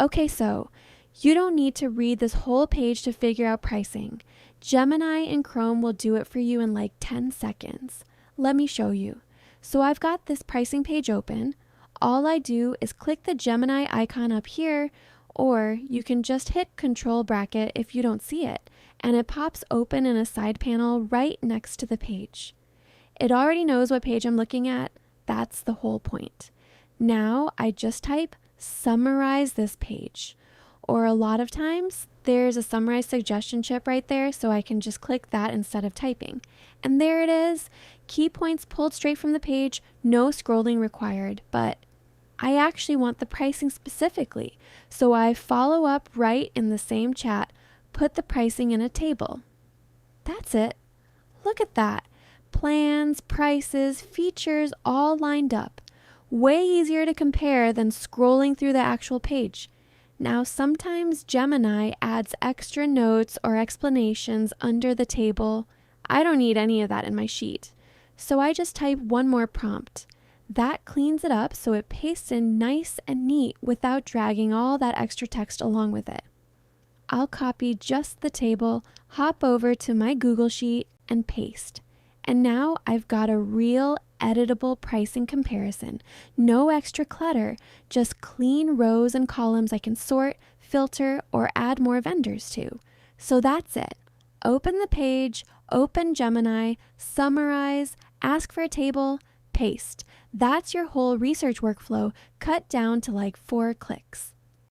Okay, so you don't need to read this whole page to figure out pricing. Gemini and Chrome will do it for you in like 10 seconds. Let me show you. So I've got this pricing page open. All I do is click the Gemini icon up here, or you can just hit Ctrl bracket if you don't see it, and it pops open in a side panel right next to the page. It already knows what page I'm looking at. That's the whole point. Now I just type summarize this page, or a lot of times there's a summarize suggestion chip right there, so I can just click that instead of typing. And there it is, key points pulled straight from the page, no scrolling required. But I actually want the pricing specifically, so I follow up right in the same chat, put the pricing in a table. That's it. Look at that. Plans, prices, features all lined up. Way easier to compare than scrolling through the actual page. Now, sometimes Gemini adds extra notes or explanations under the table. I don't need any of that in my sheet, so I just type one more prompt. That cleans it up so it pastes in nice and neat without dragging all that extra text along with it. I'll copy just the table, hop over to my Google Sheet, and paste. And now I've got a real editable pricing comparison. No extra clutter, just clean rows and columns I can sort, filter, or add more vendors to. So that's it. Open the page, open Gemini, summarize, ask for a table, paste. That's your whole research workflow cut down to like 4 clicks.